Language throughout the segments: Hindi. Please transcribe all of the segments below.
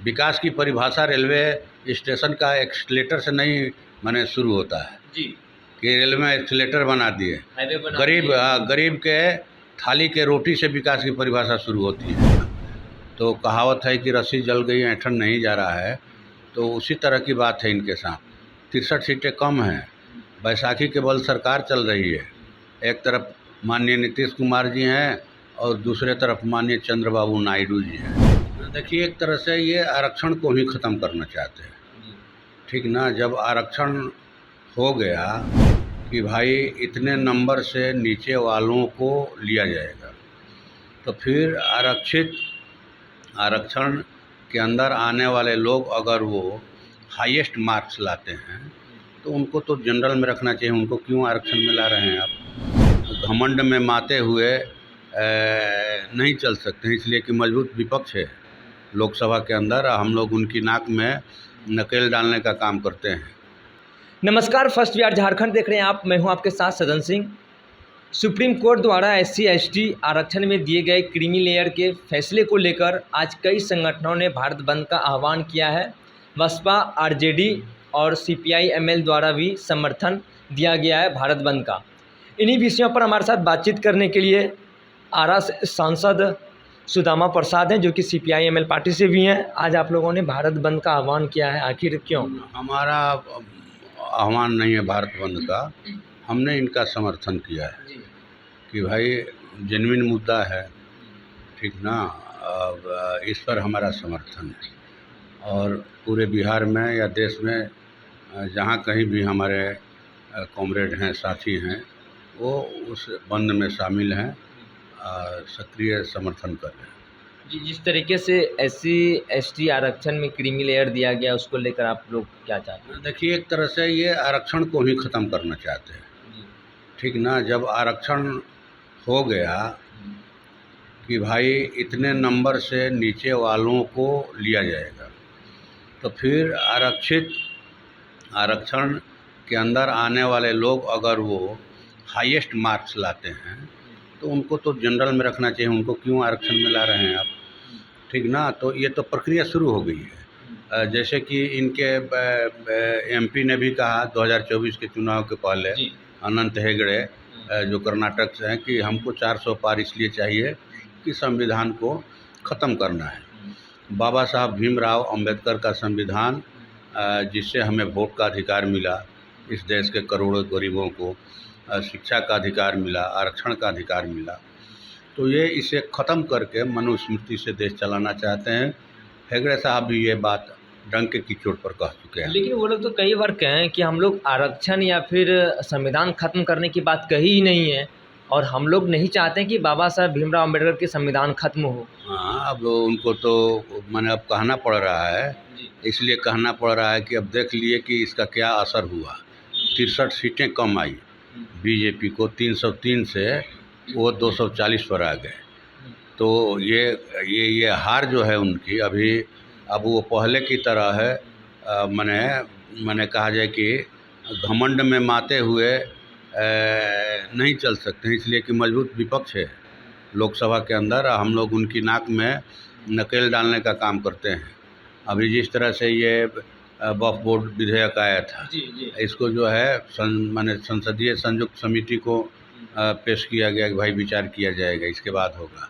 विकास की परिभाषा रेलवे स्टेशन का एक्सलेटर से नहीं माने शुरू होता है जी। कि रेलवे में एक्सलेटर बना दिए। हाईवे बना गरीब के थाली के रोटी से विकास की परिभाषा शुरू होती है। तो कहावत है कि रस्सी जल गई ऐंठन नहीं जा रहा है, तो उसी तरह की बात है इनके साथ। 63 सीटें कम हैं, बैसाखी के बल सरकार चल रही है। एक तरफ माननीय नीतीश कुमार जी हैं और दूसरे तरफ माननीय चंद्रबाबू नायडू जी हैं। देखिए, एक तरह से ये आरक्षण को ही ख़त्म करना चाहते हैं, ठीक ना। जब आरक्षण हो गया कि भाई इतने नंबर से नीचे वालों को लिया जाएगा, तो फिर आरक्षण के अंदर आने वाले लोग अगर वो हाईएस्ट मार्क्स लाते हैं तो उनको तो जनरल में रखना चाहिए। उनको क्यों आरक्षण में ला रहे हैं आप? घमंड में माते हुए नहीं चल सकते हैं, इसलिए कि मजबूत विपक्ष है लोकसभा के अंदर। हम लोग उनकी नाक में नकेल डालने का काम करते हैं। नमस्कार, फर्स्ट बिहार झारखंड देख रहे हैं आप। मैं हूं आपके साथ सदन सिंह। सुप्रीम कोर्ट द्वारा SC/ST आरक्षण में दिए गए क्रीमी लेयर के फैसले को लेकर आज कई संगठनों ने भारत बंद का आह्वान किया है। बसपा, RJD और CPI-ML द्वारा भी समर्थन दिया गया है भारत बंद का। इन्हीं विषयों पर हमारे साथ बातचीत करने के लिए आरा से सांसद सुदामा प्रसाद हैं, जो कि CPI-ML पार्टी से भी हैं। आज आप लोगों ने भारत बंद का आह्वान किया है, आखिर क्यों? हमारा आह्वान नहीं है भारत बंद का, हमने इनका समर्थन किया है कि भाई जेन्युइन मुद्दा है, ठीक ना। अब इस पर हमारा समर्थन है और पूरे बिहार में या देश में जहाँ कहीं भी हमारे कॉमरेड हैं, साथी हैं, वो उस बंद में शामिल हैं, सक्रिय समर्थन कर रहे हैं। जी, जिस तरीके से SC/ST आरक्षण में क्रीमी लेयर दिया गया, उसको लेकर आप लोग क्या चाहते हैं? देखिए, एक तरह से ये आरक्षण को ही ख़त्म करना चाहते हैं, ठीक ना। जब आरक्षण हो गया कि भाई इतने नंबर से नीचे वालों को लिया जाएगा, तो फिर आरक्षण के अंदर आने वाले लोग अगर वो हाईएस्ट मार्क्स लाते हैं तो उनको तो जनरल में रखना चाहिए। उनको क्यों आरक्षण में ला रहे हैं आप, ठीक ना। तो ये तो प्रक्रिया शुरू हो गई है। जैसे कि इनके MP ने भी कहा 2024 के चुनाव के पहले, अनंत हेगड़े जो कर्नाटक से हैं, कि हमको 400 पार इसलिए चाहिए कि संविधान को ख़त्म करना है। बाबा साहब भीमराव अंबेडकर का संविधान, जिससे हमें वोट का अधिकार मिला, इस देश के करोड़ों गरीबों को शिक्षा का अधिकार मिला, आरक्षण का अधिकार मिला, तो ये इसे ख़त्म करके मनुस्मृति से देश चलाना चाहते हैं। हेगड़े साहब भी ये बात डंके की चोट पर कह चुके हैं। लेकिन वो लोग तो कई बार कहें कि हम लोग आरक्षण या फिर संविधान खत्म करने की बात कही ही नहीं है, और हम लोग नहीं चाहते कि बाबा साहब भीमराव अंबेडकर के संविधान खत्म हो। हाँ, अब उनको तो मैंने अब कहना पड़ रहा है, इसलिए कहना पड़ रहा है कि अब देख लिए कि इसका क्या असर हुआ। 63 सीटें कम आई बीजेपी को, 303 से वो 240 पर आ गए। तो ये हार जो है उनकी, अभी अब वो पहले की तरह है। मैंने कहा जाए कि घमंड में माते हुए नहीं चल सकते हैं, इसलिए कि मजबूत विपक्ष है लोकसभा के अंदर। हम लोग उनकी नाक में नकेल डालने का काम करते हैं। अभी जिस तरह से ये वक्फ बोर्ड विधेयक आया था, इसको जो है संसदीय संयुक्त समिति को पेश किया गया कि भाई विचार किया जाएगा, इसके बाद होगा।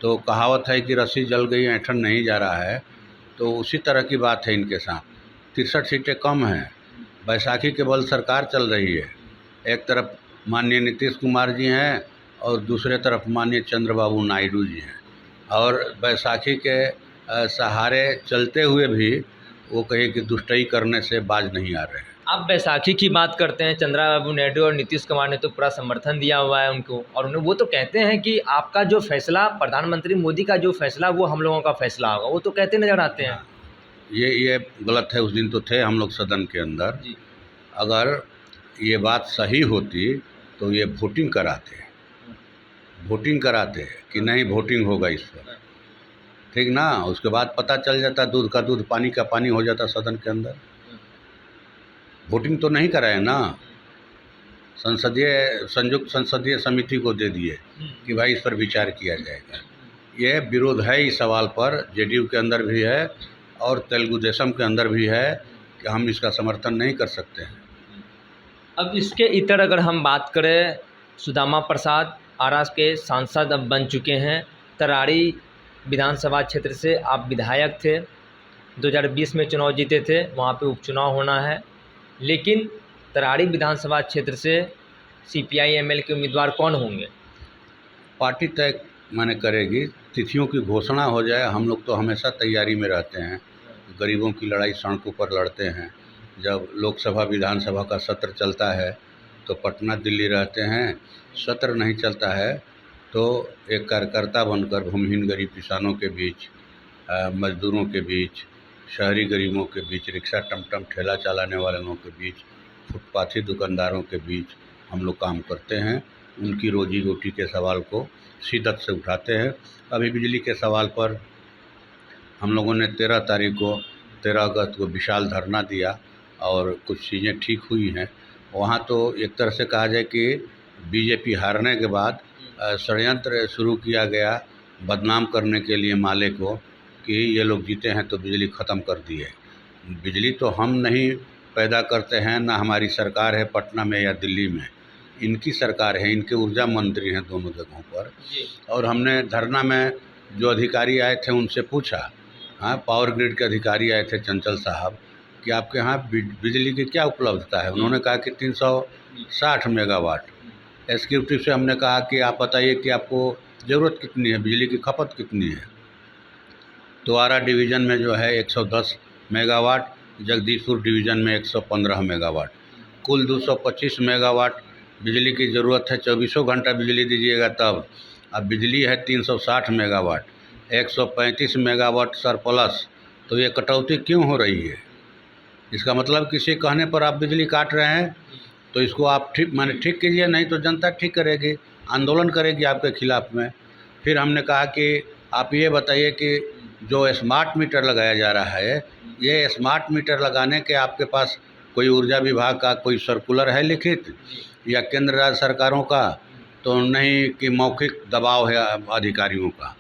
तो कहावत है कि रस्सी जल गई ऐंठन नहीं जा रहा है, तो उसी तरह की बात है इनके साथ। 63 सीटें कम हैं, बैसाखी के बल सरकार चल रही है। एक तरफ माननीय नीतीश कुमार जी हैं और दूसरे तरफ माननीय चंद्रबाबू नायडू जी हैं, और बैसाखी के सहारे चलते हुए भी वो कहे कि दुष्टई करने से बाज नहीं आ रहे हैं। आप बैसाखी की बात करते हैं, चंद्रबाबू नायडू और नीतीश कुमार ने तो पूरा समर्थन दिया हुआ है उनको, और उन्हें वो तो कहते हैं कि आपका जो फैसला, प्रधानमंत्री मोदी का जो फैसला, वो हम लोगों का फैसला होगा, वो तो कहते नजर आते हैं। ये गलत है। उस दिन तो थे हम लोग सदन के अंदर। अगर ये बात सही होती तो ये वोटिंग कराते कि नहीं वोटिंग होगा इस पर, ठीक ना। उसके बाद पता चल जाता, दूध का दूध पानी का पानी हो जाता सदन के अंदर। वोटिंग तो नहीं कराए ना, संयुक्त संसदीय समिति को दे दिए कि भाई इस पर विचार किया जाएगा। ये विरोध है इस सवाल पर, JDU के अंदर भी है और तेलुगु देशम के अंदर भी है कि हम इसका समर्थन नहीं कर सकते हैं। अब इसके इतर अगर हम बात करें, सुदामा प्रसाद आरा के सांसद अब बन चुके हैं। तरारी विधानसभा क्षेत्र से आप विधायक थे, 2020 में चुनाव जीते थे, वहाँ पे उपचुनाव होना है। लेकिन तरारी विधानसभा क्षेत्र से CPI ML के उम्मीदवार कौन होंगे? पार्टी तय माने करेगी, तिथियों की घोषणा हो जाए। हम लोग तो हमेशा तैयारी में रहते हैं, गरीबों की लड़ाई सड़कों पर लड़ते हैं। जब लोकसभा विधानसभा का सत्र चलता है तो पटना दिल्ली रहते हैं, सत्र नहीं चलता है तो एक कार्यकर्ता बनकर भूमिहीन गरीब किसानों के बीच, मजदूरों के बीच, शहरी गरीबों के बीच, रिक्शा टमटम ठेला चलाने वालों के बीच, फुटपाथी दुकानदारों के बीच हम लोग काम करते हैं। उनकी रोजी रोटी के सवाल को शिद्दत से उठाते हैं। अभी बिजली के सवाल पर हम लोगों ने 13 अगस्त को विशाल धरना दिया और कुछ चीज़ें ठीक हुई हैं। वहाँ तो एक तरह से कहा जाए कि बीजेपी हारने के बाद षड्यंत्र शुरू किया गया बदनाम करने के लिए माले को कि ये लोग जीते हैं तो बिजली ख़त्म कर दिए। बिजली तो हम नहीं पैदा करते हैं, ना हमारी सरकार है पटना में या दिल्ली में, इनकी सरकार है, इनके ऊर्जा मंत्री हैं दोनों जगहों पर। और हमने धरना में जो अधिकारी आए थे उनसे पूछा, हाँ, पावर ग्रिड के अधिकारी आए थे चंचल साहब, कि आपके यहाँ बिजली की क्या उपलब्धता है। उन्होंने कहा कि 360 मेगावाट। एग्जीक्यूटिव से हमने कहा कि आप बताइए कि आपको ज़रूरत कितनी है, बिजली की खपत कितनी है। तो आरा डिवीज़न में जो है 110 मेगावाट, जगदीशपुर डिवीज़न में 115 मेगावाट, कुल 225 मेगावाट बिजली की ज़रूरत है। 24 घंटा बिजली दीजिएगा तब। अब बिजली है 360 मेगावाट, 135 मेगावाट सरप्लस। तो ये कटौती क्यों हो रही है? इसका मतलब किसी कहने पर आप बिजली काट रहे हैं तो इसको आप ठीक कीजिए, नहीं तो जनता ठीक करेगी, आंदोलन करेगी आपके खिलाफ़ में। फिर हमने कहा कि आप ये बताइए कि जो स्मार्ट मीटर लगाया जा रहा है, ये स्मार्ट मीटर लगाने के आपके पास कोई ऊर्जा विभाग का कोई सर्कुलर है लिखित, या केंद्र राज्य सरकारों का? तो नहीं, कि मौखिक दबाव है अधिकारियों का।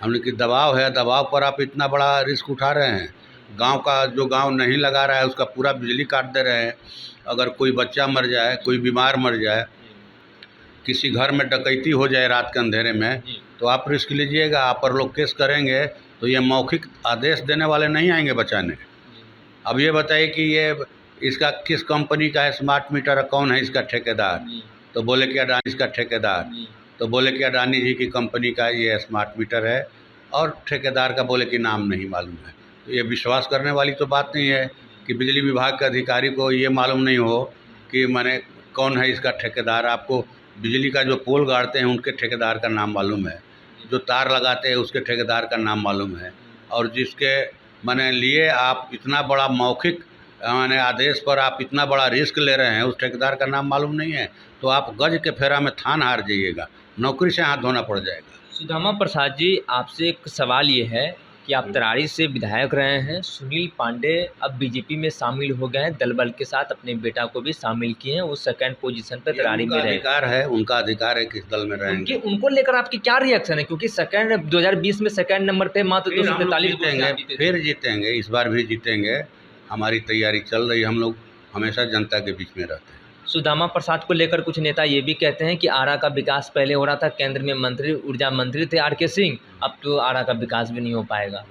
हमने कि दबाव है, दबाव पर आप इतना बड़ा रिस्क उठा रहे हैं। गांव का जो गांव नहीं लगा रहा है उसका पूरा बिजली काट दे रहे हैं। अगर कोई बच्चा मर जाए, कोई बीमार मर जाए, किसी घर में डकैती हो जाए रात के अंधेरे में, तो आप रिस्क लीजिएगा? आप पर लोग केस करेंगे तो ये मौखिक आदेश देने वाले नहीं आएंगे बचाने। अब ये बताइए कि ये इसका किस कंपनी का है स्मार्ट मीटर, कौन है इसका ठेकेदार? तो बोले कि अडानी इसका ठेकेदार। तो बोले कि अडानी जी की कंपनी का ये स्मार्ट मीटर है, और ठेकेदार का बोले कि नाम नहीं मालूम है। तो ये विश्वास करने वाली तो बात नहीं है कि बिजली विभाग के अधिकारी को ये मालूम नहीं हो कि माने कौन है इसका ठेकेदार। आपको बिजली का जो पोल गाड़ते हैं उनके ठेकेदार का नाम मालूम है, जो तार लगाते हैं उसके ठेकेदार का नाम मालूम है, और जिसके माने लिए आप इतना बड़ा मौखिक माने आदेश पर आप इतना बड़ा रिस्क ले रहे हैं, उस ठेकेदार का नाम मालूम नहीं है, तो आप गज के फेरा में थान हार जाइएगा, नौकरी से हाथ धोना पड़ जाएगा। सुदामा प्रसाद जी, आपसे एक सवाल ये है कि आप तरारी से विधायक रहे हैं, सुनील पांडे अब बीजेपी में शामिल हो गए हैं, दल बल के साथ अपने बेटा को भी शामिल किए हैं, वो सेकंड पोजीशन पे तरारी में रहे। उनका अधिकार है किस दल में रहेंगे। उनको लेकर आपकी क्या रिएक्शन है? क्योंकि 2020 में सेकंड नंबर पे मात्र 243 फिर जीतेंगे, इस बार भी जीतेंगे। हमारी तैयारी चल रही है, हम लोग हमेशा जनता के बीच में रहते हैं। सुदामा प्रसाद को लेकर कुछ नेता ये भी कहते हैं कि आरा का विकास पहले हो रहा था, केंद्र में मंत्री ऊर्जा मंत्री थे RK सिंह, अब तो आरा का विकास भी नहीं हो पाएगा।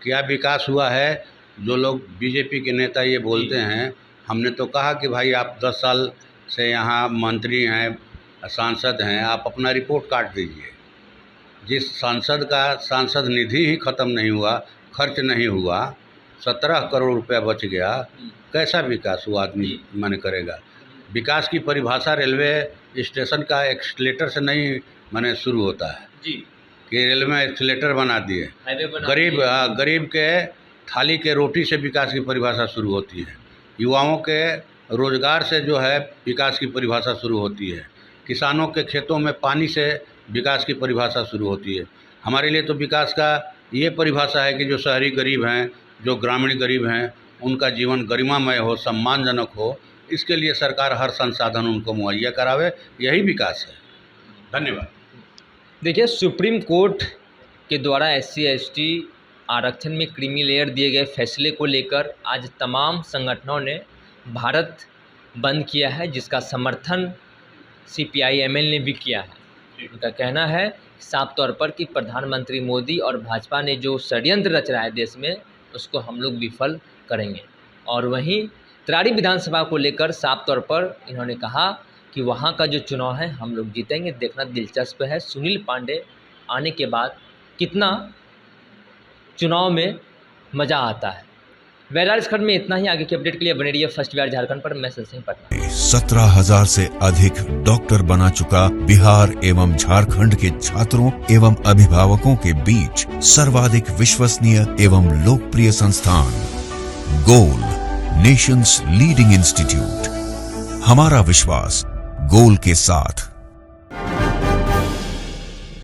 क्या विकास हुआ है? जो लोग बीजेपी के नेता ये बोलते हैं, हमने तो कहा कि भाई आप 10 साल से यहाँ मंत्री हैं, सांसद हैं, आप अपना रिपोर्ट काट दीजिए। जिस सांसद का सांसद निधि ही ख़त्म नहीं हुआ, खर्च नहीं हुआ, 17 करोड़ रुपया बच गया, कैसा विकास हुआ आदमी माने करेगा? विकास की परिभाषा रेलवे स्टेशन का एक्सलेटर से नहीं माने शुरू होता है जी, कि रेलवे में एक्सलेटर बना दिए। गरीब के थाली के रोटी से विकास की परिभाषा शुरू होती है। युवाओं के रोजगार से जो है विकास की परिभाषा शुरू होती है। किसानों के खेतों में पानी से विकास की परिभाषा शुरू होती है। हमारे लिए तो विकास का ये परिभाषा है कि जो शहरी गरीब हैं, जो ग्रामीण गरीब हैं, उनका जीवन गरिमामय हो, सम्मानजनक हो, इसके लिए सरकार हर संसाधन उनको मुहैया करावे, यही विकास है। धन्यवाद। देखिए, सुप्रीम कोर्ट के द्वारा SC ST आरक्षण में क्रीमी लेयर दिए गए फैसले को लेकर आज तमाम संगठनों ने भारत बंद किया है, जिसका समर्थन CPI-ML ने भी किया है। उनका कहना है साफ तौर पर कि प्रधानमंत्री मोदी और भाजपा ने जो षड्यंत्र रच रहा है देश में, उसको हम लोग विफल करेंगे। और वहीं तरारी विधानसभा को लेकर साफ तौर पर इन्होंने कहा कि वहाँ का जो चुनाव है हम लोग जीतेंगे। देखना दिलचस्प है सुनील पांडे आने के बाद कितना चुनाव में मज़ा आता है। बहरहाल इस खंड में इतना ही। आगे की अपडेट के लिए बने रहिए फर्स्ट बिहार झारखंड पर। मैं संजय सिंह पटना। 17,000 से अधिक डॉक्टर बना चुका बिहार एवं झारखंड के छात्रों एवं अभिभावकों के बीच सर्वाधिक विश्वसनीय एवं लोकप्रिय संस्थान गोल, नेशंस लीडिंग इंस्टीट्यूट। हमारा विश्वास गोल के साथ।